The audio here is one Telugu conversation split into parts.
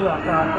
Papa,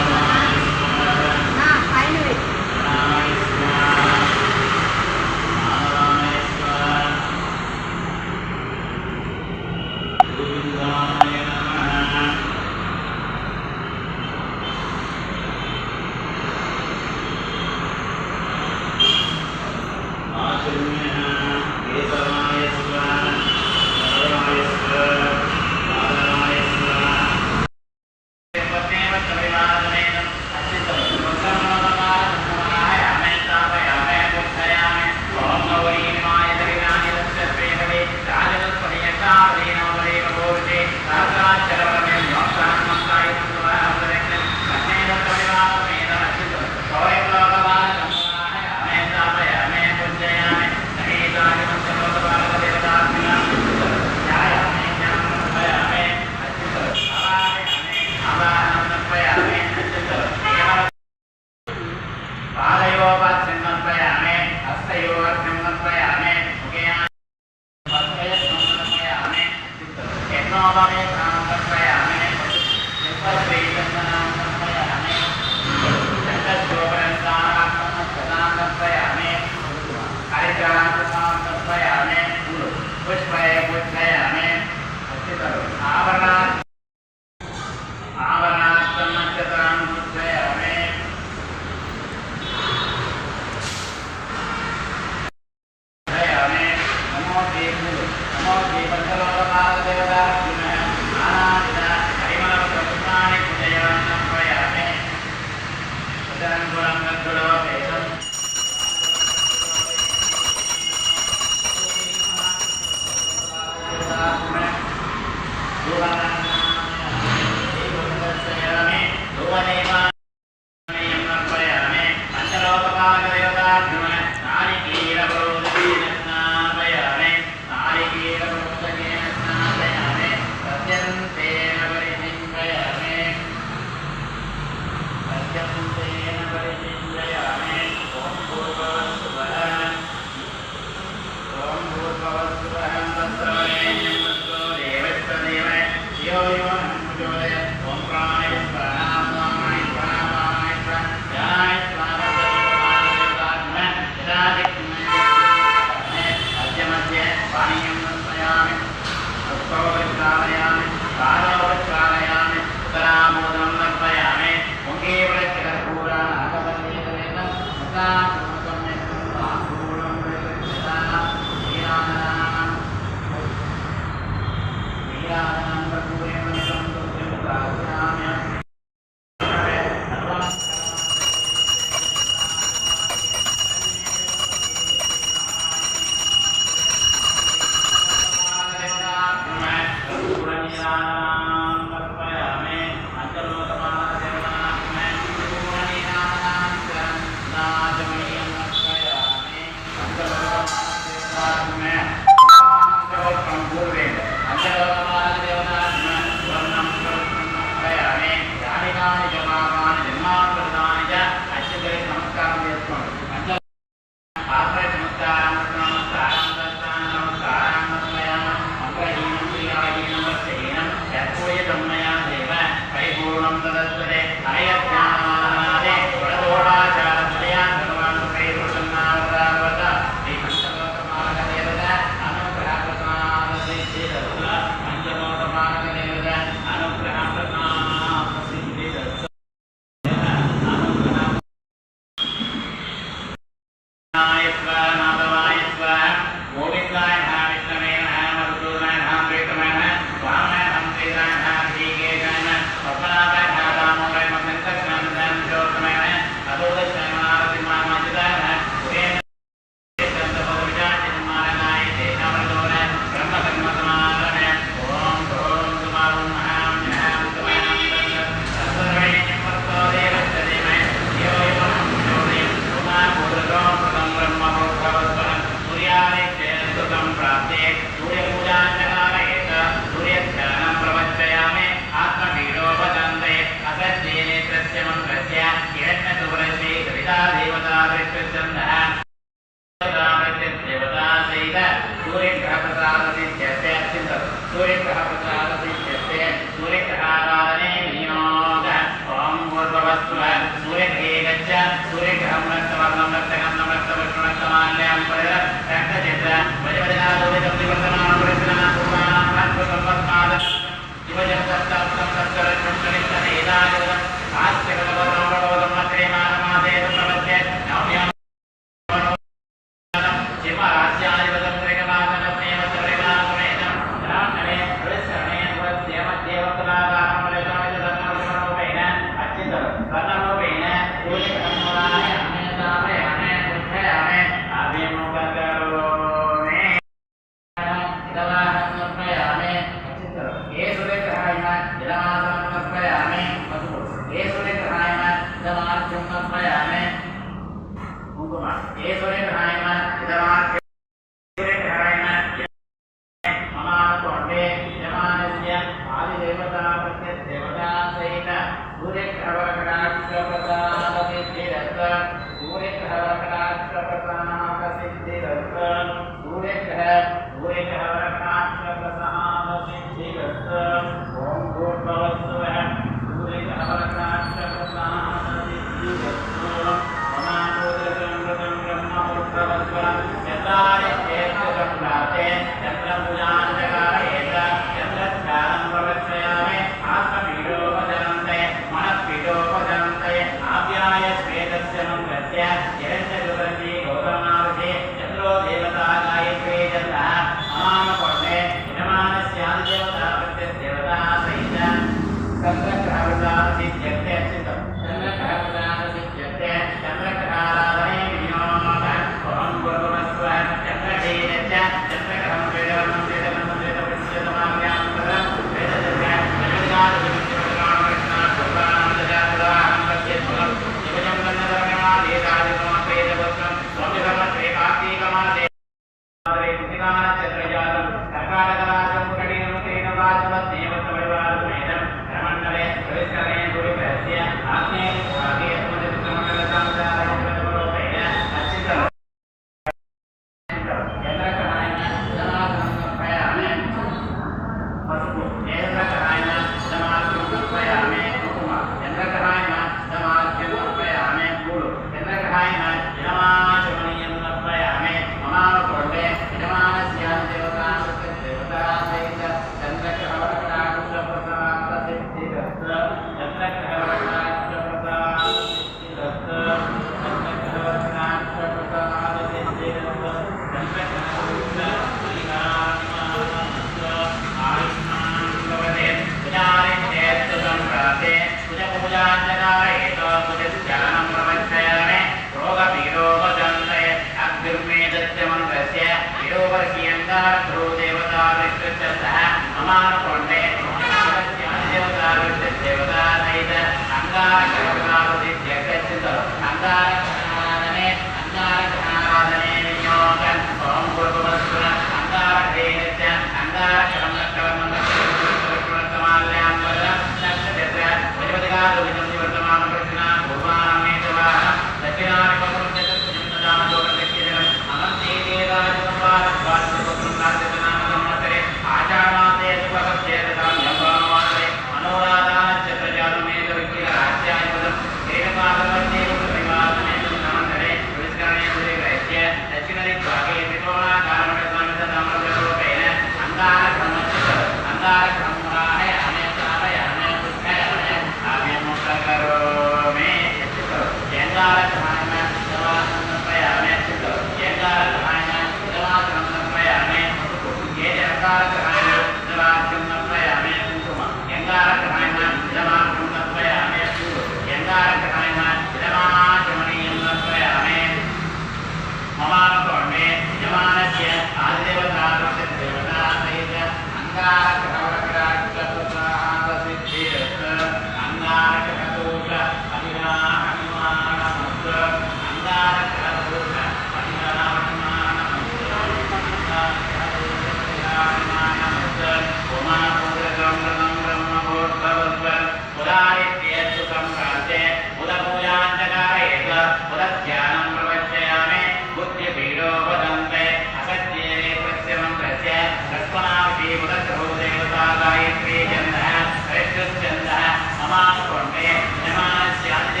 Namaste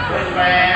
Pushpa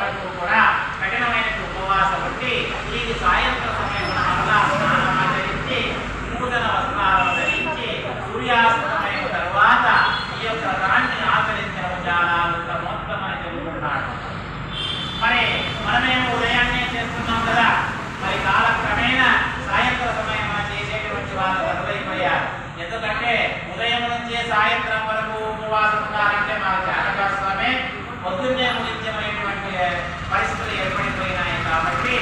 వరకు కూడా కఠినమైన ఉపవాసం ఉండి ఈ సాయంత్రం సమయంలో మరలా స్నానం ఆచరించి నూతన వస్త్రాలను ధరించి సూర్యాస్తమయం తర్వాత ఈ యొక్క వ్రతాన్ని ఆచరించడం చాలా ఉత్తమోత్తమని చెబుతున్నాడు. మరి మనమేమో ఉదయాన్నే చేస్తున్నాం కదా, మరి కాలక్రమేణా సాయంత్రం సమయం చేసేటువంటి వాళ్ళు కరువైపోయారు. ఎందుకంటే ఉదయం నుంచే సాయంత్రం వరకు ఉపవాసం ఉండాలంటే మాకు జాతకాస్వామే పొద్దున్నే ముగించమైనటువంటి పరిస్థితులు ఏర్పడిపోయినాయి. కాబట్టి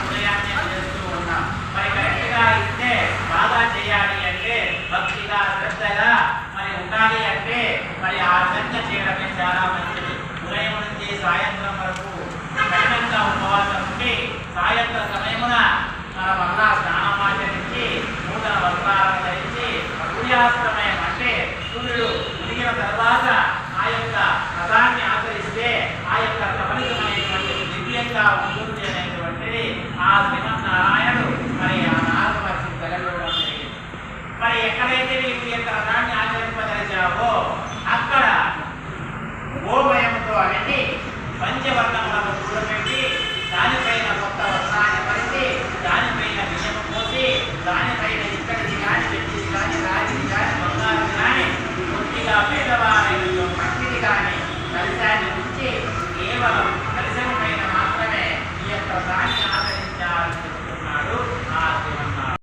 ఉదయాన్నే చేస్తూ ఉన్నాం. మరి కరెక్ట్గా ఇస్తే బాగా చేయాలి అంటే భక్తిగా శ్రద్ధగా మరి ఉండాలి అంటే మరి ఆ శ్రద్ధ చేయడమే చాలా మంచిది. ఉదయం నుంచి సాయంత్రం వరకు కఠినంగా ఉపవాసం ఉండి సాయంత్రం సమయమున మళ్ళా స్నానం ఆచరించి నూతన వస్త్రాలను ధరించి సూర్యాస్తమయం అంటే సూర్యుడు ఉదిగిన తర్వాత ఆ యొక్క వ్రతాన్ని ఆచరిస్తే ఆ యొక్క ఫలితమైనటువంటి దివ్యంగా ఉంటుంది అనేటువంటిది ఆ శ్రీమన్నారాయణుడు మరి ఆ నారద మహర్షి తెలియడం జరిగింది. మరి ఎక్కడైతే నీకు ఈ యొక్క వ్రతాన్ని ఆచరింపదలిచావో అక్కడ గోమయంతో అవన్నీ పంచవర్ణములను కూడబెట్టి దానిపైన కొత్త వస్త్రాన్ని పరిచి దానిపైన బియ్యము పోసి దానిపైన ఇక్కడికి కానీ వెండిది కానీ రాగిది కానీ బంగారం కానీ కొద్దిగా పేదవారైన మట్టిది కానీ కలశాన్ని ఉంచి కేవలం కలశం పైన మాత్రమే ఈ యొక్క దాన్ని ఆచరించాలని చెప్తున్నాడు ఆ శ్రీమన్నారాయణుడు.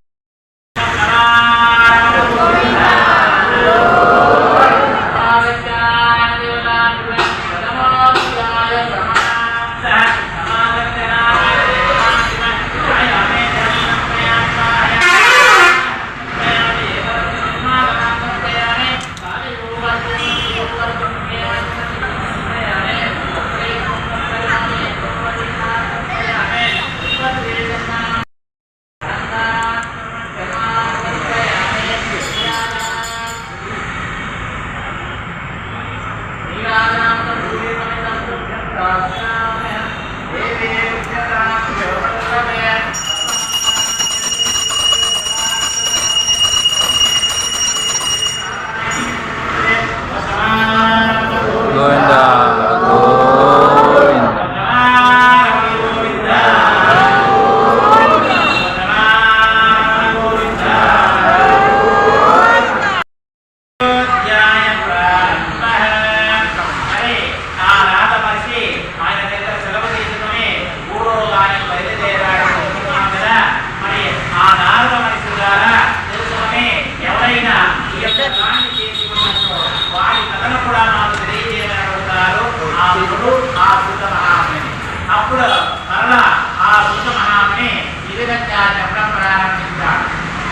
అప్పుడు మరలా ఆ బుద్ధ మహాముని ఈ విధంగా చెప్పడం ప్రారంభించాడు.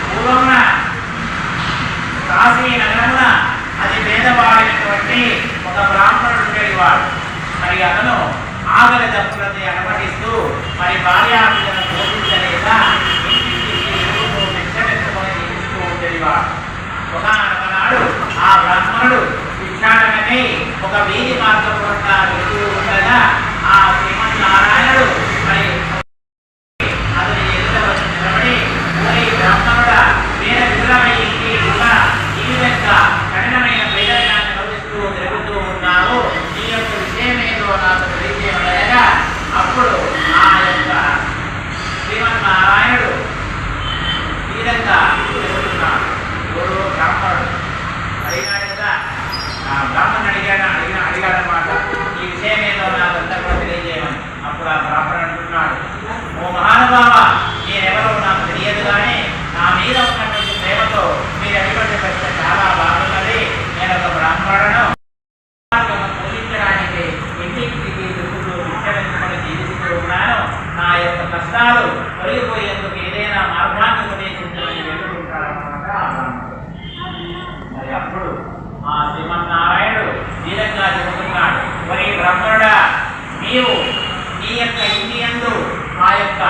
పూర్వమున కాశీ నగరమున అది పేదవాడైనటువంటి ఒక బ్రాహ్మణుడు ఉండేవాడు. మరి అతను ఆకలి దప్పులతో అనుమతిస్తూ మరి భార్యాపిల్లలను పోషించలేక జీవిస్తూ ఉండేవాడు. ఒకనాడు ఆ బ్రాహ్మణుడు భిక్షాటనకై ఒక వీధి మార్గం వెళ్తూ ఉండగా ఆ శ్రీమన్నారాయణుడు మరి అతని ఎదుట వచ్చి నిలబడి బ్రాహ్మణుడా వేరే విగ్రహమైంది కూడా ఈ విధంగా కఠినమైన పేదరికాన్ని అనుభవిస్తూ తిరుగుతూ ఉన్నావు, ఈ యొక్క విషయమేదో నాకు తెలియజేయగా అప్పుడు ఆ యొక్క శ్రీమన్నారాయణుడు ఈ విధంగా చెబుతున్నాడు. ఎవరు బ్రాహ్మణుడు అడిగాడు కదా, బ్రాహ్మణుడు అడిగాడనమాట ఈ విషయమేదో నాకు అంతా కూడా తెలియజేయమని. అప్పుడు ఆ బ్రాహ్మణుడు అంటున్నాడు, ఓ మహానుభావ, నేనెవరో నాకు తెలియదు కానీ నా మీద ఉన్నటువంటి ప్రేమతో మీరు అడిగిన ప్రశ్న చాలా బాగున్నది. నేను ఒక బ్రాహ్మణులను పూజించడానికి ఇంటికి తిరుగుతూ విద్యను జీవిస్తూ ఉన్నాను. నా యొక్క కష్టాలు తొలగిపోయేందుకు ఏదైనా మార్గాన్ని ఉపదేశించమని వేడుకుంటాడన్నమాట ఆ బ్రాహ్మణుడు. మరి అప్పుడు ఆ శ్రీమన్నారాయణుడు దీనంగా చెబుతున్నాడు, మరి బ్రాహ్మణుడా, నీవు నీ యొక్క ఇంటి యందు ఆ యొక్క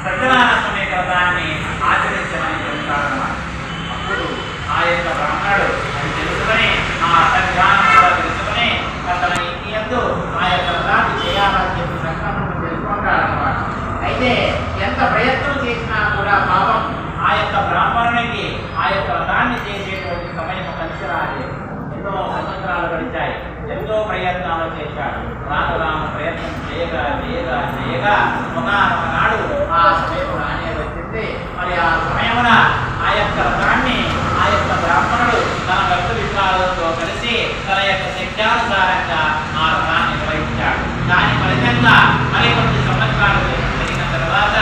సత్యనారాయణ స్వామి వ్రతాన్ని ఆచరించమని చెబుతాడన్నమాట. అప్పుడు ఆ యొక్క బ్రాహ్మణుడు అది తెలుసుకొని ఆ సత్యాన్ని కూడా తెలుసుకొని తన ఇంటి యందు ఆ యొక్క వ్రతాన్ని చేయాలని చెప్పి సంకల్పం తెలుసుకుంటాడన్నమాట. అయితే ఎంత ప్రయత్నం చేసినా కూడా పాపం ఆ యొక్క బ్రాహ్మణునికి ఆ యొక్క వ్రతాన్ని చేసేటువంటి సమయం కలిసి రాలేదు. ఎన్నో సంవత్సరాలు గడిచాయి, ఎంతో ప్రయత్నాలు చేశాడు. రామ ప్రయత్నం చేయగా చేయగా ఒకనాడు ఆ సమయం రానే వచ్చింది. మరి ఆ సమయమున ఆ యొక్క రథాన్ని ఆ యొక్క బ్రాహ్మణుడు తన భక్తు విగ్రహాలతో కలిసి తన యొక్క శక్త్యానుసారంగా ఆ రథాన్ని నిర్వహించాడు. దాని ఫలితంగా మరికొన్ని సంవత్సరాలు జరిగిన తర్వాత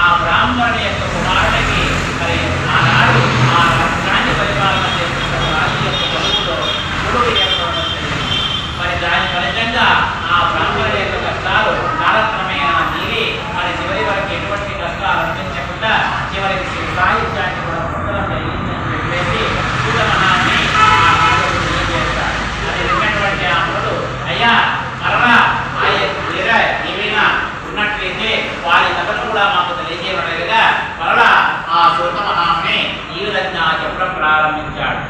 ఆ బ్రాహ్మణుడి యొక్క కుమారుడికి మరి ఆనాడు ఆ రాజ్యాన్ని పరిపాలన చేస్తున్న రాజు యొక్క కొడుకులో గురువు ఏర్పడడం జరిగింది. మరి దాని ఫలితంగా ఆ బ్రాహ్మణుడి యొక్క కష్టాలు కాలక్రమేణా తీరి మరి చివరి వరకు ఎటువంటి కష్టాలు అనిపించకుండా చివరికి సాహిత్యాన్ని కూడా పొందడం జరిగిందని చెప్పేసి సూదమనాన్ని తెలియజేస్తాడు. అది విన్నటువంటి ఆ మొదలు అయ్యా మరలా ఆ యొక్క ఏమైనా ఉన్నట్లయితే వారి కథను కూడా మాకు తెలియజేయబడేదిగా మరలా ఆ సూదమనాన్ని ఈ విధంగా చెప్పడం ప్రారంభించాడు.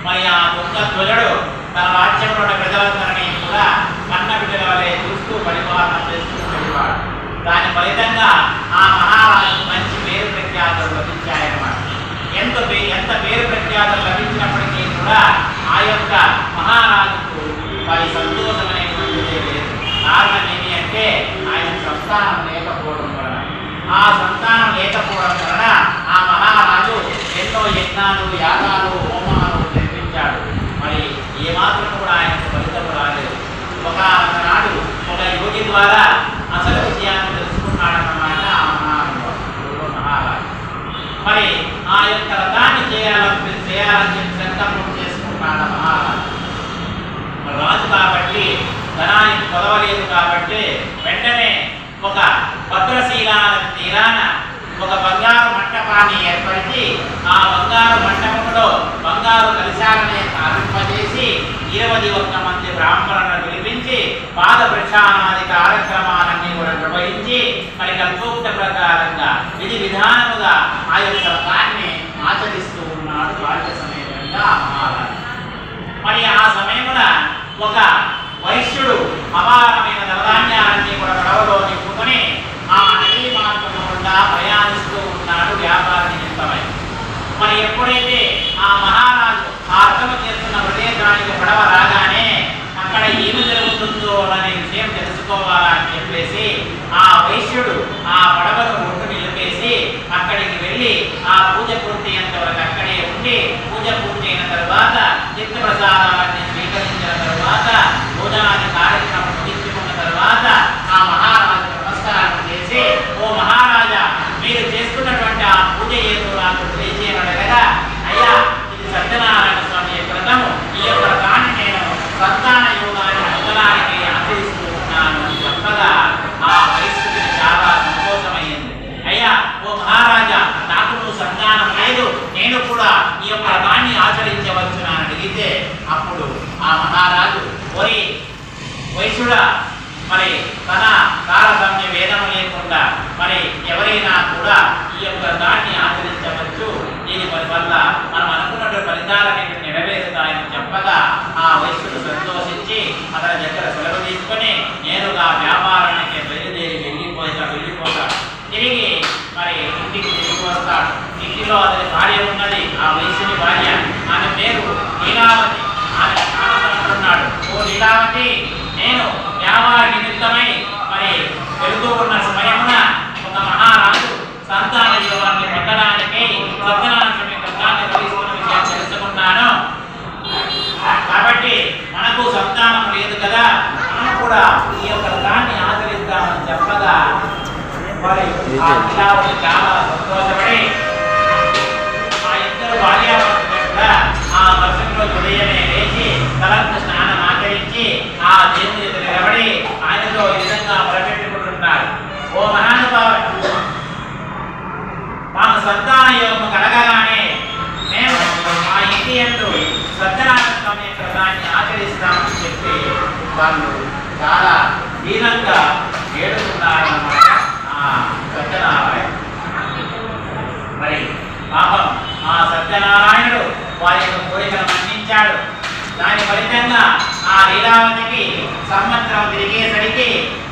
మరి ఆ తుంగధ్వజుడు తన రాజ్యంలో ఉన్న ప్రజలందరినీ కూడా కన్న బిడ్డల వలె చూస్తూ పరిపాలన చేస్తూ ఉండేవాడు. దాని ఫలితంగా ఆ మహారాజు మంచి పేరు ప్రఖ్యాతులు లభించాయన్నమాట. ఎంత పేరు ప్రఖ్యాతులు లభించినప్పటికీ కూడా ఆ యొక్క మహారాజుకు వారి సంతోషం అనేటువంటిదే లేదు. కారణం ఏమి అంటే ఆయన సంతానం లేకపోవడం వలన. ఆ సంతానం లేకపోవడం వలన ఆ మహారాజు ఎన్నో యజ్ఞాలు యాగాలు హోమాలు నిర్మించాడు. మరి ఏమాత్రం కూడా ఆయనకు ఫలితం రాలేదు. ఒకనాడు ఒక యోగి ద్వారా అసలు విషయాన్ని తెలుసుకున్నాడన్నమాట ఆ మహారాజు. మరి ఆ యొక్క రథాన్ని చేయాలని చెప్పి సంకల్పం చేసుకున్నాడు మహారాజు. రాజు కాబట్టి ధనానికి కొదవలేదు కాబట్టి వెంటనే ఒక భద్రశీలా తీరాన ఒక బంగారు మంటపాన్ని ఏర్పరిచి ఆ బంగారు మంటపంలో బంగారు కలశాలని స్థాపింపజేసి 21 మంది బ్రాహ్మణులను పిలిపించి పాద ప్రక్షాళనాది కార్యక్రమాలన్నీ కూడా నిర్వహించి మరి కల్పోక్త ప్రకారంగా విధి విధానముగా ఆ యొక్క రథాన్ని ఆచరిస్తూ ఉన్నాడు బాల్య సమేతంగా మహారాజు. మరి ఆ సమయమున ఒక వైశ్యుడు అపారమైన ధనధాన్యాలన్నీ కూడా పడవలో నింపుకొని ఆ నదీ మార్గం గుండా ప్రయాణిస్తూ ఉన్నాడు వ్యాపార నిమిత్తమై. మరి ఎప్పుడైతే ఆ మహారాజు ఆ అర్థము చేస్తున్న ప్రదేశానికి పడవ రాగానే అక్కడ ఏమి జరుగుతుందో అనే విషయం తెలుసుకోవాలని చెప్పేసి ఆ వైశ్యుడు ఆ పడవను ఒడ్డు నిలిపేసి అక్కడికి వెళ్ళి ఆ పూజ పూర్తయ్యేంత వరకు అక్కడే ఉండి పూజ పూర్తయిన తర్వాత చిత్త ప్రసాదాలన్నీ స్వీకరించిన తర్వాత భోజనాది కార్యక్రమం ముగించుకున్న తర్వాత ఆ మహారాజు నమస్కారం చేసి, ఓ మహారాజా, మీరు చేస్తున్నటువంటి ఆ పూజ ఏదో నాకు తెలియజేయగలగదా? అయ్యా, ఇది సత్యనారాయణ స్వామి వ్రతము. ఈ యొక్క వ్రతాన్ని నేను సంతాన యోగాన్ని పొందడానికి ఆచరిస్తూ ఉన్నాను అని చెప్పగా ఆ పరిస్థితికి చాలా సంతోషమైంది. అయ్యా, ఓ మహారాజా, నాకు నువ్వు సంతానం లేదు, నేను కూడా ఈ యొక్క వ్రతాన్ని ఆచరించవచ్చు అని అడిగితే అప్పుడు ఆ మహారాజు, ఓరి వైశ్యుడా, మరి తన కాలసమ్య వేదము లేకుండా మరి ఎవరైనా కూడా ఈ యొక్క దాన్ని ఆచరించవచ్చు, దీని వల్ల మనం అనుకున్నటువంటి ఫలితాలన్నీ నెరవేరుతాయని చెప్పగా ఆ వైశ్యుడు సంతోషించి అతని దగ్గర సెలవు తీసుకొని నేరుగా వ్యాపారానికి వెళ్ళిపోతాడు. తిరిగి మరి ఇంటికి తిరిగి వస్తాడు. ఇంటిలో అతని భార్య ఉన్నది, ఆ వైశ్యుని భార్య. ఆమె పేరు లీలావతి. ఆమె అంటున్నాడు, ఓ లీలావతి, నేను కూడా ఈ యొక్క వ్రతాన్ని ఆచరిద్దామని చెప్పగా మరి ఆ లీలావతి చాలా సంతోషపడి ఆ ఇద్దరు భార్యాభర్తలు కూడా ఆ మరుసటి రోజు ఉదయమే లేచి తలంటు స్నానం ఆచరించి ఆ దేవుని ఎదురు నిలబడి ఆయనతో ఈ విధంగా మొరపెట్టుకుంటున్నారు. ఓ మహానుభావుడు, మాకు సంతాన యోగము కలగగానే మేము ఆ ఇంటి యందు సత్యనారాయణ స్వామి యొక్క వ్రతాన్ని ఆచరిస్తామని చెప్పి వాళ్ళు చాలా దీనంగా ఏడుతున్నారన్నమాట. ఆ సత్యనారాయణ మరి పాపం ఆ సత్యనారాయణుడు వారి యొక్క కోరికను మన్నించాడు. దాని ఫలితంగా ఆ లీలావతికి సంవత్సరం తిరిగేసరికి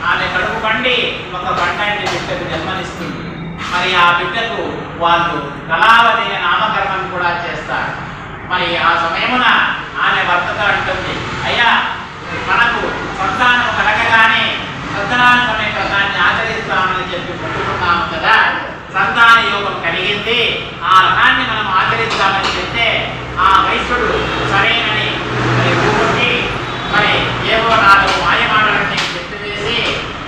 ఆమె కడుపు పండి ఒక బండంటి బిడ్డకు జన్మనిస్తుంది. మరి ఆ బిడ్డకు వాళ్ళు కళావతి నామకరణం కూడా చేస్తారు. మరి ఆ సమయమున ఆమె భర్తతో అంటుంది, అయ్యా మనకు సంతానం కలగగానే సత్యనారాయణ స్వామి వ్రతాన్ని ఆచరిస్తామని చెప్పి మొక్కుకున్నాము కదా, సంతాన యోగం కలిగింది, ఆ రథాన్ని మనం ఆచరిస్తామని చెప్తే ఆ వైశ్యుడు సరేనని మరి కూర్చుని మరి ఏవో నాలుగు మాయమాటలన్నీ చెప్పివేసి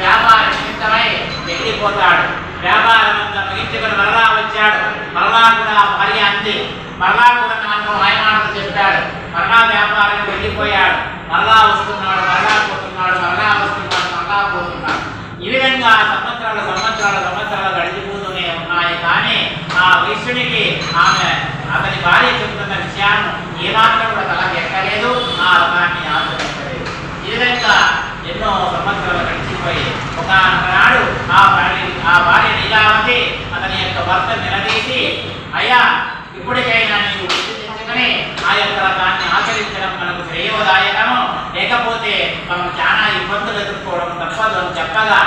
వ్యాపార నిమిత్తమై వెళ్ళిపోతాడు. వ్యాపారం అంతా ముగించుకొని మరలా వచ్చాడు. మరలా కూడా భార్య అంది, మరలా కూడా నాకు మాయమాటలు చెప్పాడు. మరలా వ్యాపారం వెళ్ళిపోయాడు. మరలా వస్తున్నాడు, మరలా పోతున్నాడు, మరలా వస్తున్నాడు, మరలా పోతున్నాడు. ఈ విధంగా సంవత్సరాలు గడిచిపోతూనే ఉన్నాయి. కానీ ఆ వైశ్యునికి ఆమె అతని భార్య చెబుతున్న విషయాన్ని ఏమాత్రం కూడా తలకు ఎక్కలేదు, ఆ రథాన్ని ఆచరించలేదు. ఈ విధంగా ఎన్నో సంవత్సరాలు గడిచిపోయి ఒకనాడు ఆ భార్య లీలావతి అతని యొక్క భర్త నిలదీసి, అయ్యా ఇప్పటికైనా నీవు గుర్తు తెచ్చుకొని ఆ యొక్క రథాన్ని ఆచరించడం మనకు శ్రేయోదాయకము, లేకపోతే మనం చాలా ఇబ్బందులు ఎదుర్కోవడం తప్పదు అని చెప్పగా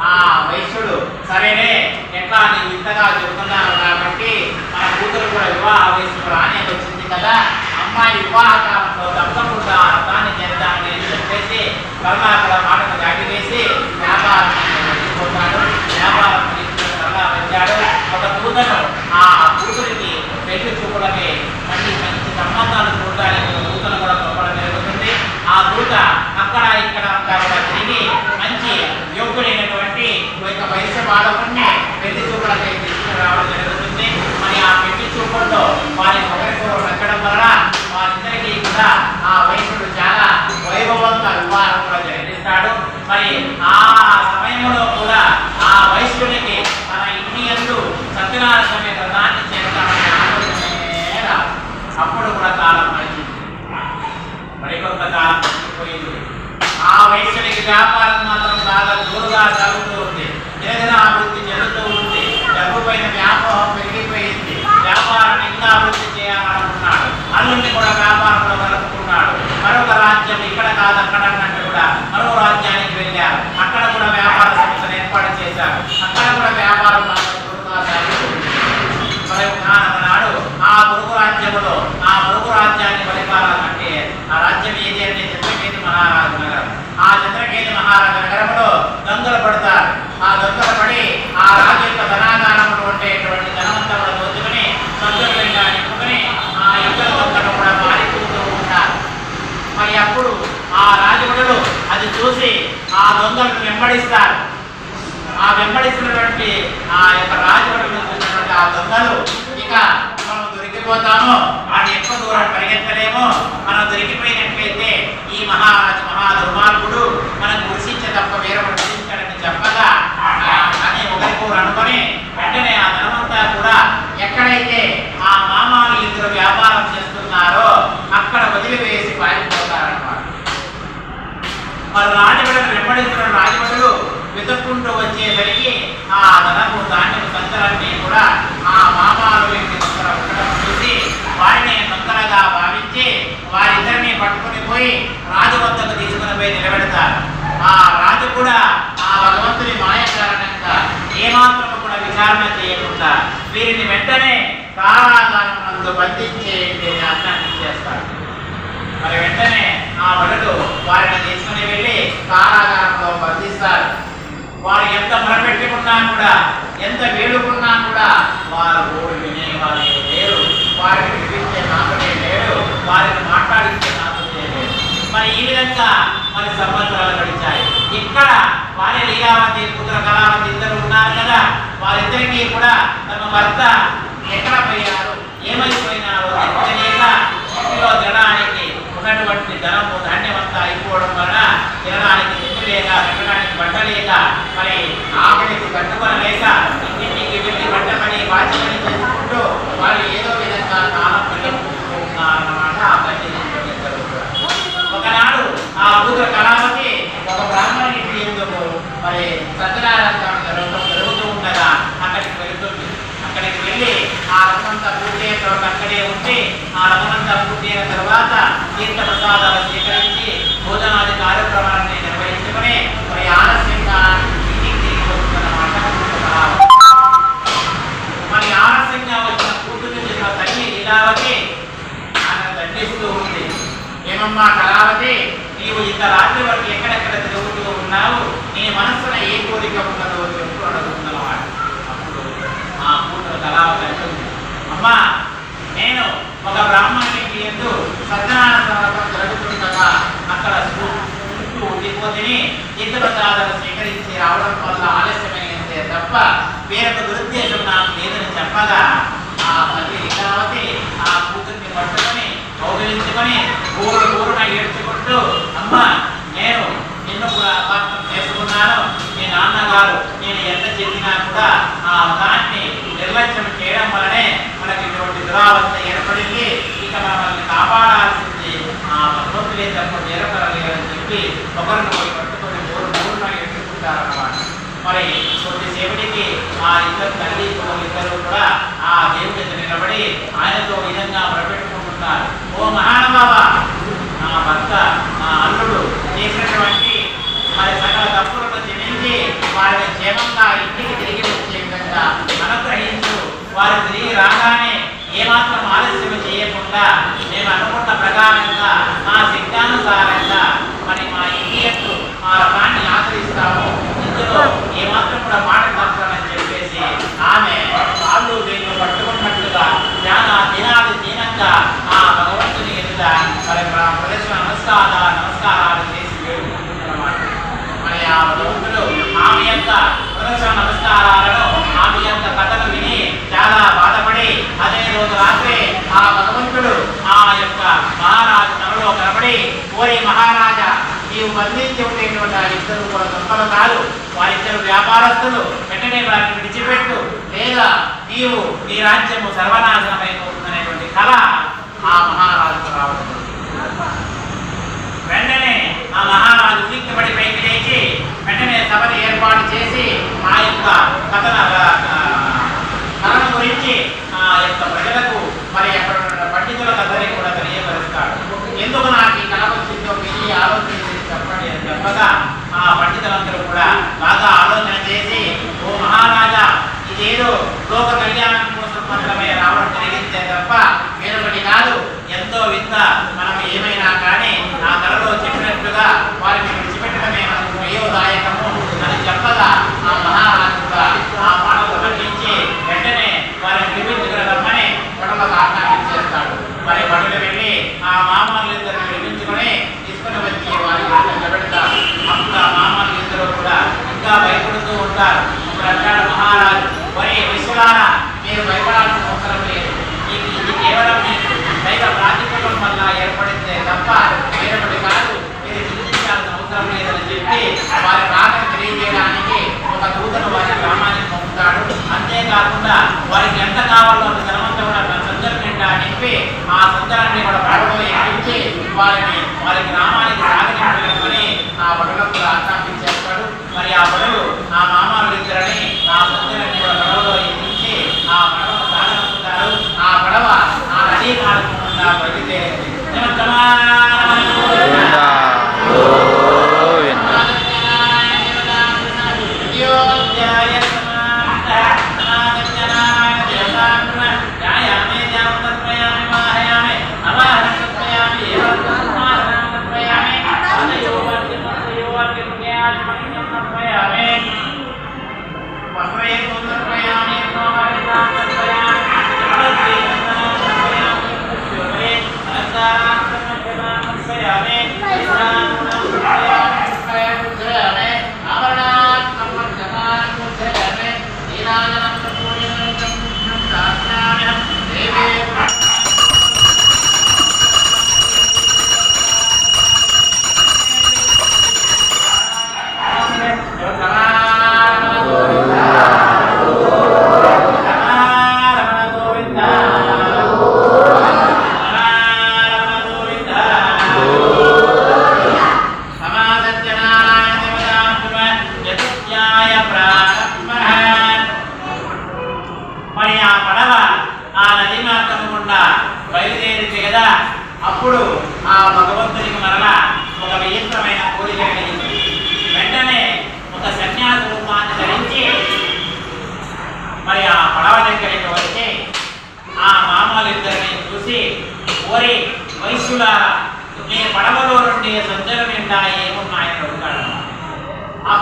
ఆ వైశ్యుడు సరేనే, ఎట్లా నీవు ఇంతగా చెబుతున్నావు కాబట్టి మన కూతురు కూడా వివాహ వయస్సు రానే వచ్చింది కదా, అమ్మాయి వివాహ కాలంలో తప్పకుండా ఆ రథాన్ని చేద్దామని చెప్పేసి మరలా అక్కడ మాటను దాటివేసి వ్యాపారం వెళ్ళిపోతాడు. వ్యాపారం మరలా వచ్చాడు. ఒక కూతురు ఆ కూతురికి పెళ్లి చూపులకి మంచి సంబంధాలు చూడడానికి కూతురు కూడా పంపడం జరుగుతుంది. ఆ కూత అక్కడ ఇక్కడ అంతా కూడా తిరిగి మంచి యోగ్యులైనటువంటి ఒక వయసు బాలకుని పెళ్లి చూపులకి తీసుకురావడం జరుగుతుంది. మరి ఆ పెళ్లి చూపుల్లో వారి ఒకరికొకరు నచ్చడం వలన వారిద్దరికీ కూడా ఆ వయసుడు చాలా వైభవంగా వివాహం కూడా జరిపిస్తాడు. మరి ఆ సమయంలో కూడా ఆ వైశ్యునికి తన ఇంటి యందు సత్యనారాయణ స్వామి వ్రతాన్ని చేస్తామని ఆలోచనే రాదు. అప్పుడు కూడా కాలం నడిచింది. మరికొంత కాలం గడిచిపోయింది. ఆ వైశ్యునికి వ్యాపారం మాత్రం చాలా జోరుగా సాగుతూ ఉంది. ఏదైనా అభివృద్ధి చెందుతూ ఉంది. డబ్బు పైన వ్యాపారం పెరిగిపోయింది. వ్యాపారాన్ని ఇంకా అభివృద్ధి చేయాలనుకున్నాడు. అల్లుడిని కూడా వ్యాపారంలో కలుపుకున్నాడు. మరొక రాజ్యం ఇక్కడ కాదు అక్కడ అన్నట్టు కూడా మరో రాజ్యానికి వెళ్ళారు. అక్కడ కూడా వ్యాపార సంస్థను ఏర్పాటు చేశారు. అక్కడ కూడా వ్యాపారం నాడు ఆ పొరుగు రాజ్యములో ఆ పొరుగు రాజ్యాన్ని పరిపాలనంటే ఆ రాజ్యం ఏది అంటే చంద్రకేతు మహారాజు నగరం. ఆ చంద్రకేతు మహారాజు నగరంలో దొంగలు పడతారు. ఆ దొంగలు పడి ఆ రాజు యొక్క ధనాగారంలో ఉండేటువంటి ధనవంతా కూడా దోచుకుని సంతోషంగా నింపుకుని ఆ ఇద్దరు దొంగలు కూడా మారిపోతూ ఉంటారు. మరి అప్పుడు ఆ రాజుడు అది చూసి ఆ దొంగలను వెంబడిస్తారు. ఆ వెంబడిస్తున్నటువంటి ఆ యొక్క రాజులను చూసినటువంటి ఆ దొంగలు ఇక మనం దొరికిపోతాము, వాడిని ఎక్కువ దూరం పరిగెత్తలేము, మనం దొరికిపోయినట్లయితే ఈ మహారాజు మహా దుర్మార్గుడు మనకు గుర్తించే తప్ప వేరొకటి గుర్తించాడని చెప్పగా అని ఒకరికొకరు అనుకొని వెంటనే ఆ ధనమంతా కూడా ఎక్కడైతే ఆ మామాలు ఇద్దరు వ్యాపారం చేస్తున్నారో అక్కడ వదిలివేసి పారిపోతారన్నమాట. మరి రాజభటులు వెంబడిస్తున్న రాజభటులు వెతుక్కుంటూ వచ్చేసరికి ఆ ధనము ధాన్యం సంచలన్నీ కూడా ఆ మామాలు దగ్గర ఉండడం చూసి వారిని నొంతరగా భావించి వారిద్దరిని పట్టుకుని పోయి రాజు వద్దకు తీసుకుని పోయి నిలబెడతారు. ఆ రాజు కూడా ఆ భగవంతుని మాయ కారణంగా ఏమాత్రం కూడా విచారణ చేయకుండా వీరిని వెంటనే కారాగారమునందు బంధించేయండి అర్థాన్ని చేస్తారు. మరి వెంటనే ఆ భటుడు వారిని తీసుకుని వెళ్ళి కారాగారంలో బంధిస్తారు. వారు ఎంత మొరపెట్టుకున్నా కూడా ఎంత వేడుకున్నా కూడా వారు ఓడి వినేవారు లేరు. వారిని వినిపించే నాకునే లేడు, వారిని మాట్లాడించే నాకునే లేడు. మరి ఈ విధంగా మరి సంవత్సరాలు గడిచాయి. భర్త ఎక్కడ పోయారు, ఏమైపోయినారో తెలియక ఇంటిలో తినడానికి ఉన్నటువంటి ధనము ధాన్యమంతా అయిపోవడం వలన తినడానికి తిండి లేక, పెట్టడానికి బట్ట లేక, మరి ఆకలికి కట్టుకోలేక ఇంటికి వెళ్ళి బట్ట పని బాధ్యతని చేసుకుంటూ వాళ్ళు ఏదో విధంగా కాలం పిల్లలు ఉన్నారన్నమాట. ఆ తల్లి ఒకనాడు ఆ కూతురు కళావతి ఒక బ్రాహ్మణి ఇంటి ఎందుకు మరి సత్యనారాయణ స్వామి జరుగుతూ ఉండగా అక్కడికి వెళ్తుంది. అక్కడికి వెళ్ళి ఆ రథమంతా పూర్తి అయిన తర్వాత అక్కడే ఉండి ఆ రథమంతా పూర్తి అయిన తర్వాత తీర్థ ప్రసాదాలు స్వీకరించి భోజనాది కార్యక్రమాన్ని నిర్వహించుకుని మరి ఆలస్యంగా ఇంటికి తిరిగి వస్తుందన్నమాట. మరి ఆలస్యంగా వచ్చిన కూతురు చేసిన తల్లి లీలావతి ఆయన దండిస్తూ ఉంది. ఏమమ్మా కళావతి, నీవు ఇంత రాత్రి వరకు ఎక్కడెక్కడ తిరుగుతూ ఉన్నావు, నీ మనస్సున ఏ కోరిక ఉన్నదో చెప్పు అడుగుతున్నవాడు. అప్పుడు ఆ కూతురు కళావతి అంటుంది, అమ్మా నేను ఒక బ్రాహ్మణునికి ఎందు సత్యనారాయణ జరుగుతుండగా అక్కడ చుట్టూ ఉండిపోతే తీర్థప్రసాదాలు స్వీకరించి రావడం వల్ల ఆలస్యమైందే తప్ప వేరొక దురుద్దేశం నాకు లేదని చెప్పగా ఆ తల్లి లీలావతి ఆ కూతుర్ని పట్టుకొని కౌగిలించుకొని ఊరున ఏడ్చుకుంటూ, అమ్మ నేను నిన్ను కూడా అపార్థం చేసుకున్నాను, మీ నాన్నగారు నేను ఎంత చెప్పినా కూడా ఆ దాన్ని నిర్లక్ష్యం చేయడం వలనే మనకి ఇటువంటి దురావస్థ ఏర్పడింది, ఇక మనల్ని కాపాడాల్సింది ఆ భగవంతులే తప్ప వేరొకరలేదని చెప్పి ఒకరిని పోయి పట్టుకొని ఊరున ఏడ్చుకుంటారన్నమాట. మరి కొద్దిసేపటికి ఆ ఇద్దరు తల్లి ఇద్దరు కూడా ఆ దేవుడి దగ్గర నిలబడి ఆయనతో విధంగా మొరపెట్టుకుంటున్నారు, ఓ మహానుభావ, నా భర్త నా అల్లుడు చేసినటువంటి మరి సకల తప్పులను క్షమించి వారిని క్షేమంగా ఇంటికి తిరిగి వచ్చే విధంగా అనుగ్రహించు. వారు తిరిగి రాగానే ఏమాత్రం ఆలస్యం చేయకుండా మేము అనుకున్న ప్రకారంగా మా శక్తానుసారంగా మరి మా ఇంటి మా రథాన్ని ఆచరిస్తాము, ఇందులో ఏమాత్రం కూడా మాట తప్పని చెప్పేసి ఆమె కాళ్ళు వేళ్ళు పట్టుకున్నట్లుగా చాలా దీనంగా ఆ భగవంతుని ఎదుట మరి ప్రదర్శన నమస్కారాలు చేసి వేడుకుంటున్నమాట. మరి ఆ భగవంతుడు ఆమె యొక్క ప్రదర్శన నమస్కారాలను ఆమె యొక్క కథను విని చాలా బాధపడి అదే రోజు రాత్రి ఆ భగవంతుడు ఆ యొక్క మహారాజు తనలో కనబడి, ఓరి మహారాజా, నీవు బంధించి ఉండేటువంటి ఆ ఇద్దరు కూడా దొంగలు కాదు, వారిద్దరు వ్యాపారస్తులు, వెంటనే వారిని విడిచిపెట్టు, లేదా నీవు నీ రాజ్యము సర్వనాశనమైపోతుందనేటువంటి కళ ఆ మహారాజుకు రావడం. వెంటనే ఆ మహారాజు ఉలిక్కిపడి పైకి లేచి వెంటనే సభను ఏర్పాటు చేసి ఆ యొక్క కథను గురించి ఆ యొక్క ప్రజలకు మరి అక్కడ పండితులకు అందరికీ కూడా తెలియపరుస్తాడు. ఎందుకు నాకు ఈ కళ వచ్చిందో మీరు ఆలోచన చేసి చెప్పండి అని చెప్పగా ఆ పండితులందరూ కూడా బాగా ఆలోచన చేసి, ఓ మహారాజా, ఇదేదో లోక కళ్యాణం కోసం మాత్రమే రావడం జరిగిందే తప్ప వేరొకటి కాదు, ఎంతో వింత, మనం ఏమైనా కానీ ఆ కళలో చెప్పినట్లుగా వారిని విడిచిపెట్టడమే మనకు ప్రయోదాయకము అని చెప్పగా ఆ మహారాజు కూడా ఆ మాటలు ఖండించి వెంటనే వారిని విడిపించుకురమ్మని కొడలకు ఆజ్ఞాపించేస్తాడు. మరి బడులు వెళ్ళి ఆ మామూలు ఇద్దరు విడిపించుకొని తీసుకుని వచ్చి వారి నిలబెడతారు. అప్పుడు ఆ మామూలు ఇద్దరు కూడా ఇంకా భయపడుతూ ఉంటారు. ఇప్పుడు అంటాడు మహారాజు, మరి విశ్వలారా, మీరు భయపడాల్సిన అవసరం లేదు, ఇది కేవలం మీకు దైవ ప్రాతిపదం వల్ల ఏర్పడిందే తప్ప వేరొకటి కాదు, మీరు చింతించాల్సిన అవసరం లేదని చెప్పి వారి రాకను తెలియజేయడానికి ఒక దూతను వారి గ్రామానికి పంపుతాడు. అంతేకాకుండా వారికి ఎంత కావాలో అంత ధనమంతా కూడా సందర్భ నిండా నింపి ఆ సందర్భాన్ని కూడా పడవలో ఎక్కించి వారి గ్రామానికి సాగనింపని ఆ పడవలకు ఆజ్ఞాపించేస్తాడు. మరి ఆ పడవలు ఆ మామాలు ఇద్దరని ఆ సందర్భాన్ని కూడా పడవలో ఎక్కించి ఆ పడవను సాగనంపుతారు. ఆ పడవ ఆ నదీ మార్గంగా బయలుదేరింది.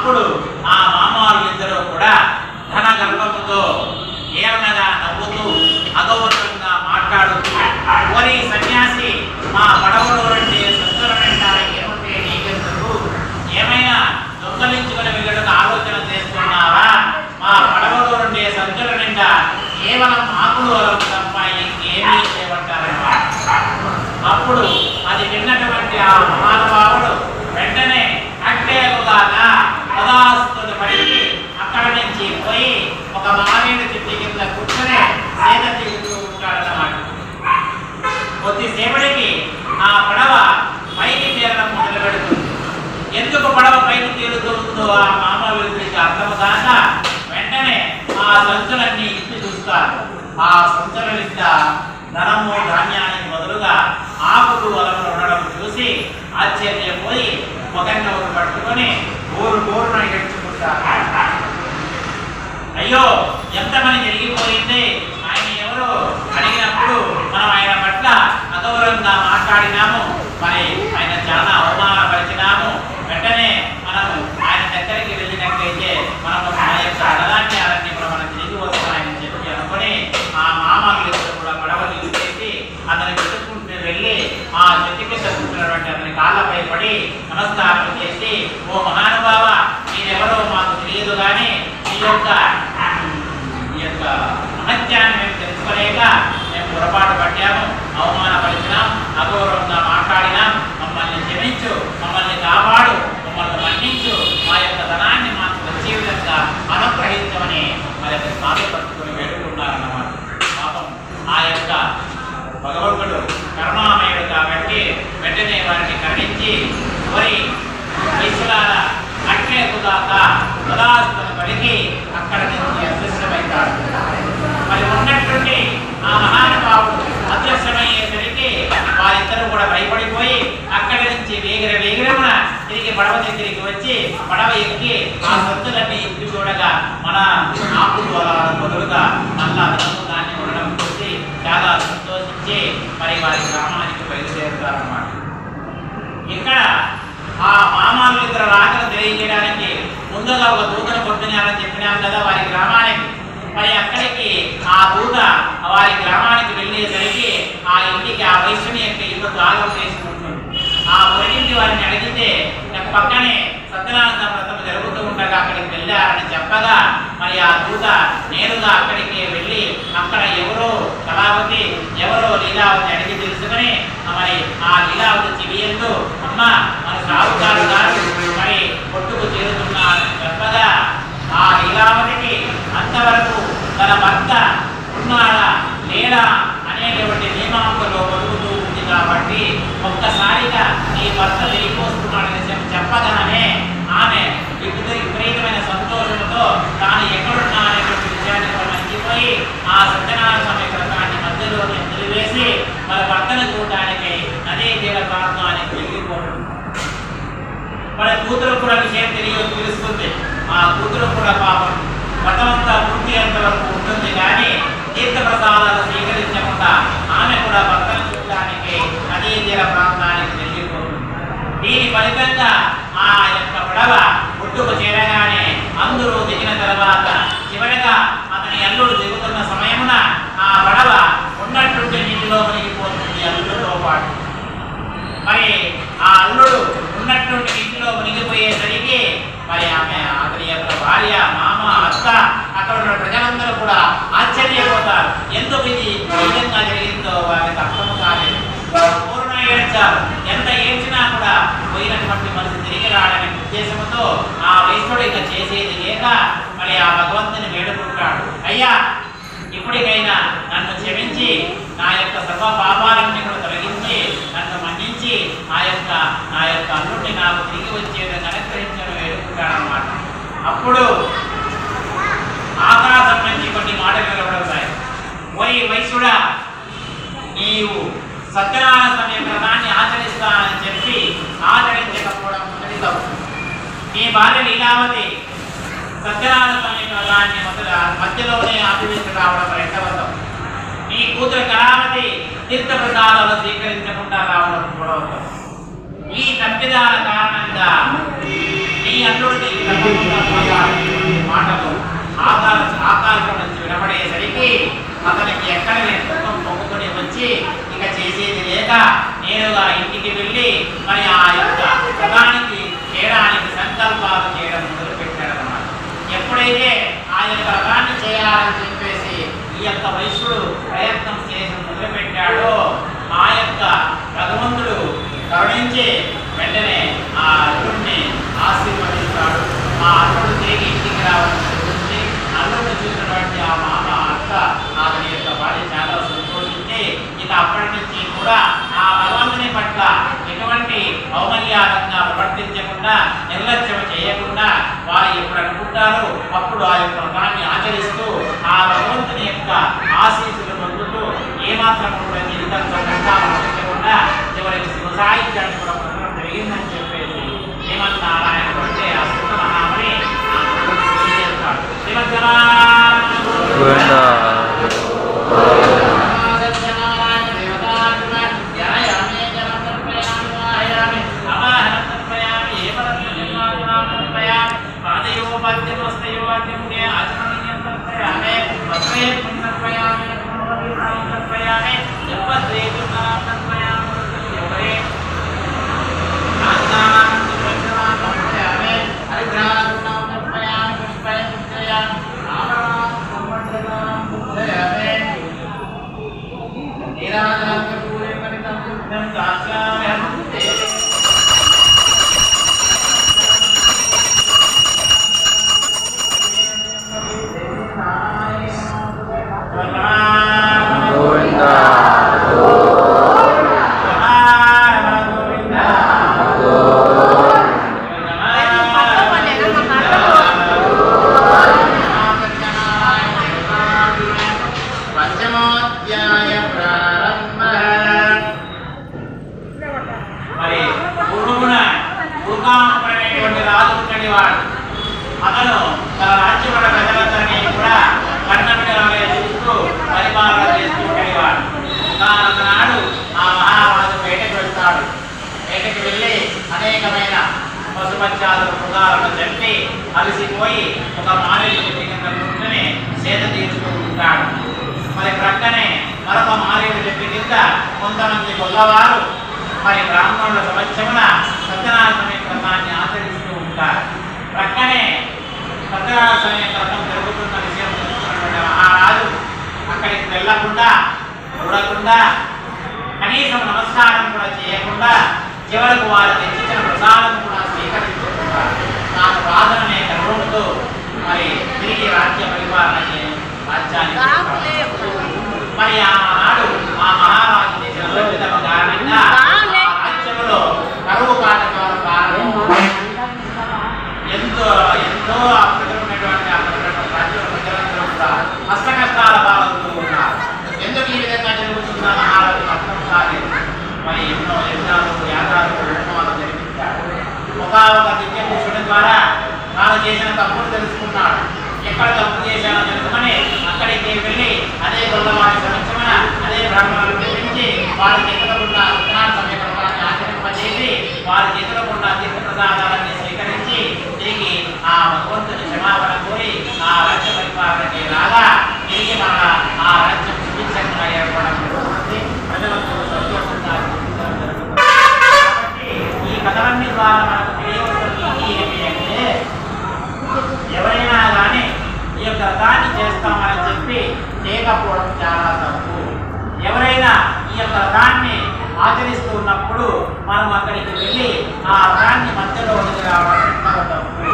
అప్పుడు ఆ మామవాళ్ళు ఇద్దరు కూడా ధన గర్భముతో ఏమనగా నవ్వుతూ అగౌరవంగా మాట్లాడుతూ, ఓరి సన్యాసి, మా పడవలో నుండి సంతుల నిండా ఏముంటే నీకెందుకు? ఏమైనా దొంగలించుకుని వెళ్ళడానికి ఆలోచన చేస్తున్నావా? మా పడవలో నుండి సంతుల నిండా కేవలం ఆకులు వరకు తప్ప ఇంకేమీ చేయబట్టారన్నమాట. అప్పుడు అది విన్నటువంటి ఆ మహానుభావుడు వెంటనే అట్టేలుగాగా పదాస్తులు పడికి అక్కడ నుంచి పోయి ఒక మారేడు చెట్టు కింద కూర్చొని సేద తీరుతూ ఉంటాడన్నమాట. కొద్దిసేపటికి ఆ పడవ పైకి తేలడం మొదలు పెడుతుంది. ఎందుకు పడవ పైకి తేలుతుందో ఆ మామూలుకి అర్థం కాక వెంటనే ఆ సంచులన్నీ ఇప్పి చూస్తారు. ఆ సంచుల నింద ధనము ధాన్యానికి బదులుగా ఆకులు అలములు ఉండడం చూసి ఆశ్చర్యపోయి ఒకరినొకరు పట్టుకొని ఊరున ఏడ్చుకుంటారు. అయ్యో, ఎంత పని జరిగిపోయింది, ఆయన ఎవరు అడిగినప్పుడు మనం ఆయన పట్ల అగౌరవంగా మాట్లాడినాము, మరి ఆయన చాలా అవమానపరిచినాము. వెంటనే మనము ఆయన దగ్గరికి వెళ్ళినట్లయితే మనము మన యొక్క అడదాన్యాలన్నీ కూడా మనం తిరిగి వస్తాయని చెప్పి అనుకొని ఆ మామూలు కూడా పడవ తీసేసి అతని పెట్టుకుంటూ వెళ్ళి ఆ చెట్టు కింద కూర్చున్నటువంటి అతని కాళ్ళపై పడి నమస్కారం చేసి, ఓ మహానుభావ, మీరెవరో మాకు తెలియదు కానీ ఈ యొక్క మహత్యాన్ని మేము తెలుసుకోలేక మేము పొరపాటు పట్టాము, అవమానపరిచినాం, అగౌరవంగా మాట్లాడినాం, మమ్మల్ని క్షమించు, మమ్మల్ని కాపాడు, మమ్మల్ని మన్నించు, మా యొక్క ధనాన్ని మాకు వచ్చే విధంగా అనుగ్రహించమని మరి యొక్క స్వామి పట్టుకుని వేడుకున్నారన్నమాట. పాపం ఆ యొక్క భగవంతుడు కరుణామయుడు కాబట్టి వెంటనే వారిని కరుణించి, మరి ఈశ్వరాల అట్లేకుగాక పదాస్తులు పలికి అక్కడ నుంచి అదృశ్యమవుతాడు. మరి ఉన్నట్టుండి ఆ మహానుభావుడు అదృశ్యమయ్యేసరికి వారిద్దరూ కూడా భయపడిపోయి అక్కడి నుంచి వేగిరమున తిరిగి పడవ దగ్గరికి వచ్చి పడవ ఎక్కి ఆ సొత్తులన్నీ ఎత్తి చూడగా మన ఆకులు బదులుగా మళ్ళా ధనము దాన్ని ఉండడం చూసి చాలా సంతోషించి మరి వారి గ్రామానికి బయలుదేరుతారన్నమాట. ఇక్కడ ఆ మామూలు ఇద్దరు రాకను తెలియజేయడానికి ముందుగా ఒక దూతను కొట్టినారని చెప్పినాం కదా వారి గ్రామానికి. మరి అక్కడికి ఆ దూత వారి గ్రామానికి వెళ్ళేసరికి ఆ ఇంటికి ఆ వైశ్యుని యొక్క ఇల్లు త్యాగం చేసుకుంటుంది. ఆ పొరిగింటి వారిని అడిగితే పక్కనే సత్యనారాయణ వ్రతం జరుగుతూ ఉండగా అక్కడికి వెళ్ళారని చెప్పగా మరి ఆ దూత నేరుగా అక్కడికి వెళ్ళి అక్కడ ఎవరో కళావతి ఎవరో లీలావతి అడిగి తెలుసుకుని మరి ఆ లీలావతి చెవియందు, అమ్మ మన సాగుకారు గారు మరి కొట్టుకు చేరుతున్నారని చెప్పగా ఆ లీలావతికి అంతవరకు తన భర్త ఉన్నాడా లేడా అనేటువంటి నియమాంకంలో బతుకుతూ ఉంది కాబట్టి ఒక్కసారిగా నీ భర్త వెళ్ళిపోతున్నాడని చెప్పగానే ఆమె విపరీతమైన సంతోషంతో తాను ఎక్కడున్నా అనేటువంటి విషయాన్ని మర్చిపోయి ఆ సత్యనారాయణ స్వామి వ్రతాన్ని మధ్యలో నిలివేసి మన భర్తను చూడడానికి నదీ తీర ప్రాంతానికి వెళ్ళిపోవడం. మన కూతురు కూడా విషయం తెలుస్తుంది. ఆ కూతురు కూడా పాపం వ్రతమంతా పూర్తి అంతవరకు ఉంటుంది కానీ తీర్థప్రసాదాలు స్వీకరించకుండా ఆమె కూడా భర్తను చూడడానికి నదీ తీర ప్రాంతానికి వెళ్ళిపోతుంది. దీని ఫలితంగా ఆ యొక్క పడవ ఒడ్డుకు చేరగానే అందరూ దిగిన తర్వాత చివరిగా అతని అల్లుడు దిగుతున్న సమయమున ఆ పడవ ఉన్నట్టుండి నీటిలో మునిగిపోతుంది అల్లుడితో పాటు. మరి ఆ అల్లుడు ఉన్నట్టుండి నీటిలో మునిగిపోయేసరికి మరి ఆమె అతని యొక్క భార్య, మామ, అత్త, అక్కడ ఉన్న ప్రజలందరూ కూడా ఆశ్చర్యపోతారు. ఎందుకు ఇది విధంగా జరిగిందో వారికి అర్థం కాలేదు. పూర్ణ ఏడ్చారు. ఎంత ఏడ్చినా కూడా పోయినటువంటి మనసు తిరిగి రావడనే ఉద్దేశంతో ఆ వైశ్యుడు ఇక చేసేది లేక మరి ఆ భగవంతుని వేడుకుంటాడు. అయ్యా, ఇప్పటికైనా నన్ను క్షమించి నా యొక్క సర్వ పాపాలన్నీ కూడా తొలగించి నన్ను మన్నించి నా యొక్క అల్లుడిని నాకు తిరిగి వచ్చే విధంగా అనుగ్రహించడం వేడుకుంటాడన్నమాట. అప్పుడు ఆకాశం నుంచి కొన్ని మాటలు నిలబడతాయి. ఓయ్ వైశ్యుడా, నీవు సత్యనారాయణ స్వామి వ్రతాన్ని ఆచరిస్తానని చెప్పి ఆచరించకపోవడం మొదటి తప్పు. నీ భార్య లీలావతి సత్యనారాయణ స్వామి వ్రతాన్ని మధ్యలోనే ఆపివేసి రావడం రెండవ తప్పు. నీ కూతురు కళావతి తీర్థప్రసాదాలు స్వీకరించకుండా రావడం మూడవ తప్పు. ఈ తప్పిదాల కారణంగా నీ అల్లుడికి మాటలు ఆకాశం నుంచి వినపడేసరికి అతనికి ఎక్కడ నేను దుఃఖం పొంగుకొని వచ్చి ఇక చేసేది లేక నేరుగా ఇంటికి వెళ్ళి మరి ఆ యొక్క వ్రతానికి చేయడానికి సంకల్పాలు చేయడం మొదలుపెట్టాడన్నమాట. ఎప్పుడైతే ఆ యొక్క వ్రతాన్ని చేయాలని చెప్పేసి ఈ యొక్క వైశ్యుడు ప్రయత్నం చేసి మొదలుపెట్టాడో ఆ యొక్క భగవంతుడు కరుణించి వెంటనే ఆ అల్లుడిని ఆశీర్వదిస్తాడు. ఆ అల్లుడు తిరిగి ఇంటికి రావాలని చెప్తుంది. అల్లుడిని చూసినటువంటి ఆ మామ అక్క అతని యొక్క భార్య చాలా సంతోషించి ఇక అప్పటి నుంచి కూడా ఆ భగవంతుని పట్ల ఎటువంటి ఔమర్యాదంగా ప్రవర్తించకుండా నిర్లక్ష్యం చేయకుండా వారు ఎప్పుడు అనుకుంటారో అప్పుడు ఆ యొక్క వ్రతాన్ని ఆచరిస్తూ ఆ భగవంతుని యొక్క ఆశీస్సులు పొందుతూ ఏమాత్రం కూడా జీవితంలో కష్టాలు చివరికి శివ సాహిత్యాన్ని కూడా పొందడం జరిగిందని చెప్పేసి శ్రీమన్నారాయణ అంటే ఆ శివ మహామణి అతను తన రాజ్యముల ప్రజలందరినీ కూడా కర్ణమిడలే చూస్తూ పరిపాలన చేస్తూ ఉండేవాడు. ఒకనాడు ఆ మహారాజు వేటకు వెళ్తాడు. వేటకు వెళ్ళి అనేకమైన పశుపత్యాదుల మృగాలను చంపి అలసిపోయి ఒక మారేడు చెట్టు కింద కూర్చొని సేద తీరుతూ ఉంటాడు. మరి ప్రక్కనే మరొక మారేడు చెట్టు కింద కొంతమంది గొల్లవారు మరి బ్రాహ్మణుల సమక్షమున సత్యనారాయణ సమయ వ్రతాన్ని ఆచరిస్తూ ఉంటారు. ప్రక్కనే సత్యనారాయణ సమయ వ్రతం జరుగుతున్న విషయం తెలుసుకున్నటువంటి మహారాజు అక్కడికి వెళ్ళకుండా చూడకుండా కనీసం నమస్కారం కూడా చేయకుండా చివరకు వారు తెచ్చిన ప్రసాదం కూడా స్వీకరించకుండా తాను రాజునే గర్వంతో మరి తిరిగి రాజ్య పరిపాలన రాజ్యాన్ని మరి ఆనాడు ఆ మహారాజు చేసిన లభ్యతమ కారణంగా రాజ్యంలో కరువు కాటకాల కారణం ఎంతో అద్భుతమైనటువంటి రాజ్యం ప్రజలందరూ కూడా కష్ట కష్టాల పాలవుతూ ఉన్నారు. ఎందుకు ఈ విధంగా జరుగుతుందా మహారాజు అర్థం కాలేదు. మరి ఎన్నో యజ్ఞాలు యాగాలు హోమాలు జరిపించారు. ఒక దివ్య పురుషుడి ద్వారా తాను చేసిన తప్పును తెలుసుకున్నాడు. ఎక్కడ తప్పు చేశానో తెలుసుకొని అక్కడికి వెళ్ళి అదే గొల్లవారి సమక్షమున అదే బ్రాహ్మణులు పిలిపించి వారికి ఎదురకుండా ఉత్తరాణ సమీకరణాన్ని ఆచరింపజేసి వారికి ఎదురకుండా తీర్థ ప్రసాదాలన్నీ స్వీకరించి తిరిగి ఆ భగవంతుని క్షమాపణ కోరి ఆ రాజ్య పరిపాలనకి రాగా తిరిగి మన ఆ రాజ్యం సుభిక్షంగా ఏర్పడడం జరుగుతుంది. ప్రజలందరూ సంతోషంగా కాబట్టి ఈ కథలన్నీ ద్వారా మనకు తెలియవలసింది ఏమి అంటే ఎవరైనా కానీ ఈ యొక్క వ్రతాన్ని చేస్తామని చెప్పి చేయకపోవడం చాలా తప్పు. ఎవరైనా ఈ యొక్క వ్రతాన్ని ఆచరిస్తూ ఉన్నప్పుడు మనం అక్కడికి వెళ్ళి ఆ వ్రతాన్ని మధ్యలో వదిలి రావడం తప్పు.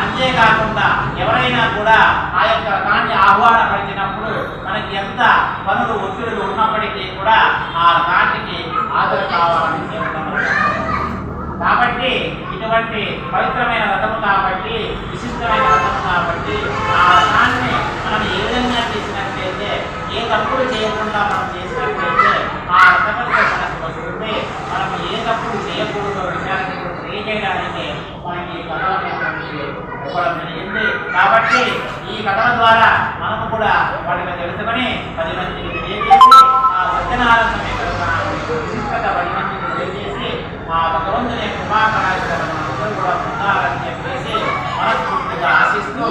అంతేకాకుండా ఎవరైనా కూడా ఆ యొక్క వ్రతాన్ని ఆహ్వానపరిచినప్పుడు మనకి ఎంత పనులు ఒత్తిడులు ఉన్నప్పటికీ కూడా ఆ వ్రతానికి హాజరు కావాలని చెప్పడం. కాబట్టి ఇటువంటి పవిత్రమైన వ్రతము కాబట్టి విశిష్టమైన వ్రతము కాబట్టి ఆ వ్రతాన్ని మనం ఏ విధంగా చేసినట్లయితే ఏ తప్పులు చేయకుండా మనం చేసినట్లయితే ఆ వ్రతములతో మనకు వస్తుంది. మనం ఏ తప్పులు చేయకూడదు విషయాన్ని తెలియజేయడానికి మనకి కథలు ఇవ్వడం జరిగింది. కాబట్టి ఈ కథల ద్వారా మనము కూడా వాటిని తెలుసుకొని 10 మందికి తెలియజేసి ఆ సత్యనారాయణ సమీకరణ విశిష్టత 10 మందికి తెలియజేసి ఆ భగవంతుని కృపాకరాశి కూడా పొందాలని చెప్పేసి మనస్ఫూర్తిగా ఆశిస్తూ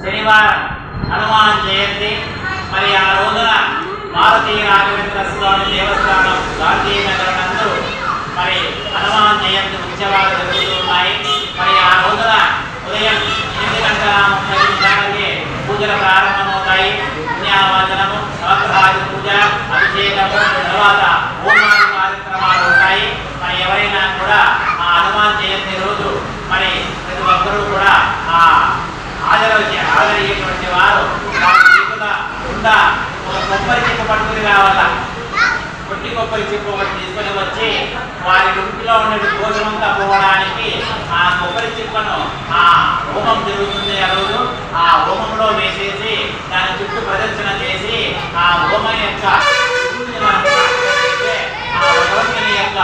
శనివారం హనుమాన్ జయంతి. మరి ఆ రోజున మారుతి రాఘవేంద్ర స్వామి దేవస్థానం గాంధీనగర్ నందు మరి హనుమాన్ జయంతి ఉత్సవాలు జరుగుతున్నాయి. మరి ఆ రోజున ఉదయం 8:30 పూజలు ప్రారంభమవుతాయి. పుణ్యావాచనము, నవగ్రహాది పూజ, అభిషేకము, తర్వాత హోమాది కార్యక్రమాలు ఉంటాయి. మరి ఎవరైనా కూడా ఆ హనుమాన్ జయంతి రోజు మరి ప్రతి ఒక్కరూ కూడా ఆ ఆదరయ్యేటువంటి వారు ఒక కొబ్బరి చిప్ప పట్టుకుని రావాల. కొట్టి కొబ్బరి చిప్ప ఒకటి తీసుకొని వచ్చి వారి ఇంటిలో ఉండే భోజనంతా పోవడానికి ఆ కొబ్బరి చిప్పను ఆ హోమం జరుగుతుంది ఆ రోజు ఆ హోమంలో వేసేసి దాని చుట్టూ ప్రదర్శన చేసి ఆ హోమం యొక్క ఆ భగవంతుని యొక్క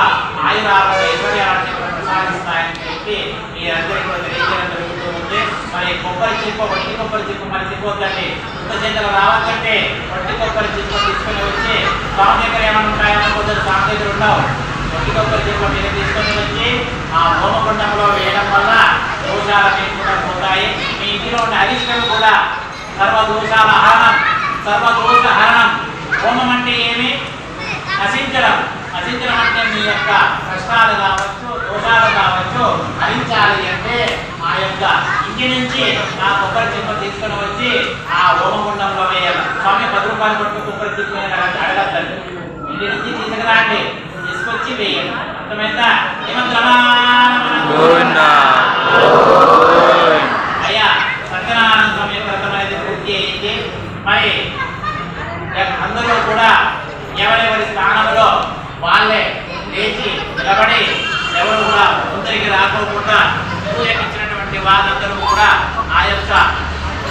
ఆయురాలను ఐశ్వర్యాన్ని ప్రసాదిస్తాయని చెప్పి మీరందరికీ కూడా తెలియజేయడం జరుగుతూ ఉంది. మరి కొబ్బరి చిప్ప వట్టి కొబ్బరి చిప్ప మర్చిపోద్దండి. కృతజ్ఞతలు రావద్దంటే వట్టి కొబ్బరి చిప్ప తీసుకొని వచ్చి స్వామి దగ్గర ఏమైనా ఉంటాయో కొందరు స్వామి దగ్గర ఉండవు. వట్టి కొబ్బరి చిప్ప మీద తీసుకొని వచ్చి ఆ హోమకుండంలో వేయడం వల్ల దోషాలు కూడా పోతాయి. మీ ఇంటిలో ఉన్న అరిష్టం కూడా సర్వదోషాల హరణం, సర్వదోష హరణం. హోమం అంటే ఏమి? నశించడం. నశించడం అంటే మీ యొక్క కష్టాలు కావచ్చు, దోషాలు కావచ్చు హరించాలి అంటే ఆ యొక్క ఇంటి నుంచి ఆ కొబ్బరి చిప్ప తీసుకొని వచ్చి ఆ హోమగుండంలో వేయాలి. స్వామి 10 రూపాయలు కొట్టు కొబ్బరి తీసుకొని అడగద్దండి. ఇంటి నుంచి తీసుకురాండి, తీసుకొచ్చి వేయండి. అర్థమైందా? అయ్యా సత్యనారాయణ స్వామి వ్రతం అనేది పూర్తి అయింది. మరి అందరూ కూడా ఎవరెవరి స్థానంలో వాళ్ళే లేచి నిలబడి ఎవరు కూడా ముందరికి రాకోకుండా పూజకిచ్చినటువంటి వాళ్ళందరూ కూడా ఆ యొక్క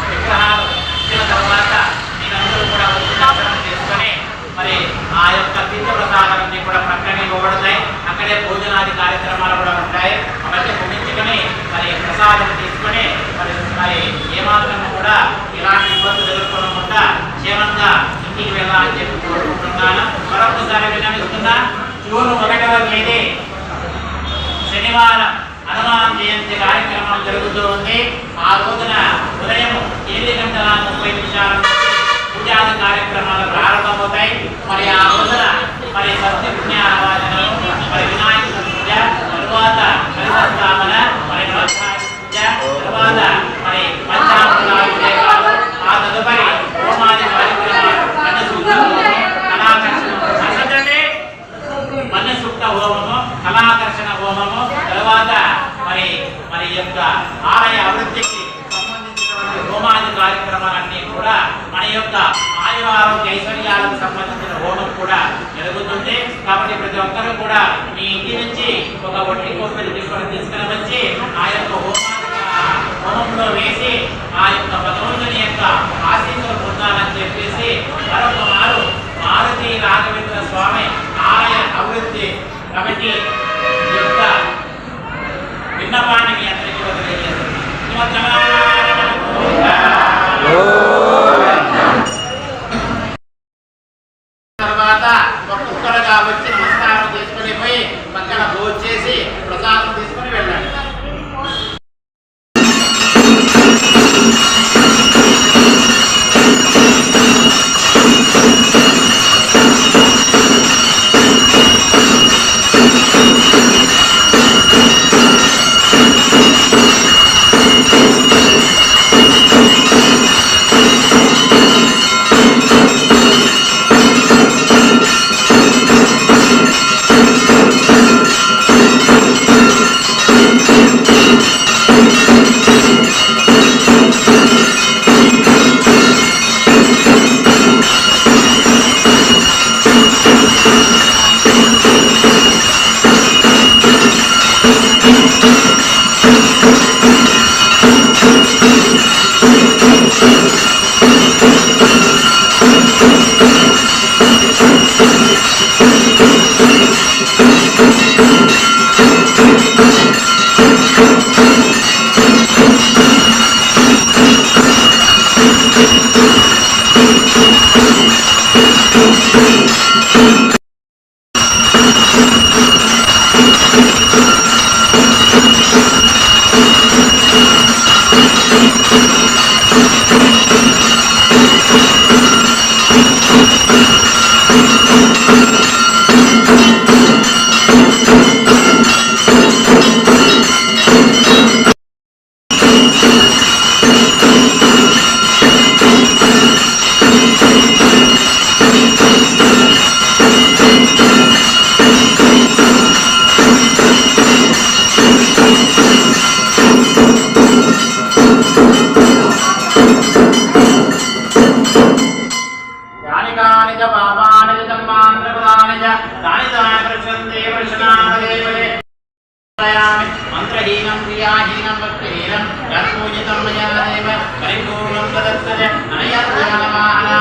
విగ్రహాలు ఇచ్చిన తర్వాత మీరందరూ కూడా దర్శనం చేసుకొని మరి ఆ యొక్క తీర్థ ప్రసాదాలన్నీ కూడా పక్కనే ఇవ్వబడతాయి. అక్కడే భోజనాది కార్యక్రమాలు కూడా ఉంటాయి. అవన్నీ ముగించుకొని మరి ప్రసాదం తీసుకొని మరి ఏమాత్రం కూడా ఇలాంటి ఇబ్బందులు ఎదుర్కొనకుండా క్షేమంగా ఇంటికి వెళ్ళాలని చెప్పి కోరుకుంటున్నాను. మరొకసారి విన్నవిస్తున్నా. జూన్ 1వ తేదీ శనివారం హనుమాన్ జయంతి కార్యక్రమం జరుగుతూ ఉంది. ఆ రోజున ఉదయం 7:30 నుంచి పూజాది కార్యక్రమాలు ప్రారంభమవుతాయి. మరి ఆ రోజున మరి సత్య పుణ్య ఆరాధనలు, మరి వినాయక పూజ, తరువాత పరిసంస్థాపన, మరి నవగ్రహాది పూజ, తరువాత మరి పంచామృతాభిషేకాలు, ఆ తదుపరి హోమాది కార్యక్రమాలు, మన్యసూక్త హోమము, కళాకర్షణ హోమము, తరువాత మరి యొక్క ఆలయ అభివృద్ధికి సంబంధించినటువంటి హోమాది కార్యక్రమాలన్నీ కూడా మన యొక్క ఆయురారోగ్య ఐశ్వర్యాలకు సంబంధించిన హోమం కూడా జరుగుతుంది. కాబట్టి ప్రతి ఒక్కరూ కూడా మీ ఇంటి నుంచి ఒక వట్టి కొబ్బరి తీసుకొని వచ్చి ఆ యొక్క హోమంలో వేసి ఆ యొక్క భగవంతుని యొక్క ఆశీస్సులు పొందాలని చెప్పేసి మరొక మారు మారుతి రాఘవేంద్ర స్వామి ఆలయ అభివృద్ధి కమిటీ యొక్క విన్నపాన్ని మీ అందరికీ తెలియజేస్తుంది. తర్వాత ఒక్కొక్కరుగా వచ్చి నమస్కారం చేసుకుని పోయి పక్కన భోజనం చేసి ప్రసాదం తీసుకుని వెళ్ళండి. समर्पयामि मंत्रहीनं क्रियाहीनं भक्तिहीनं यत्पूजितं मया देव परिपूर्णं तदस्तु अनया नमः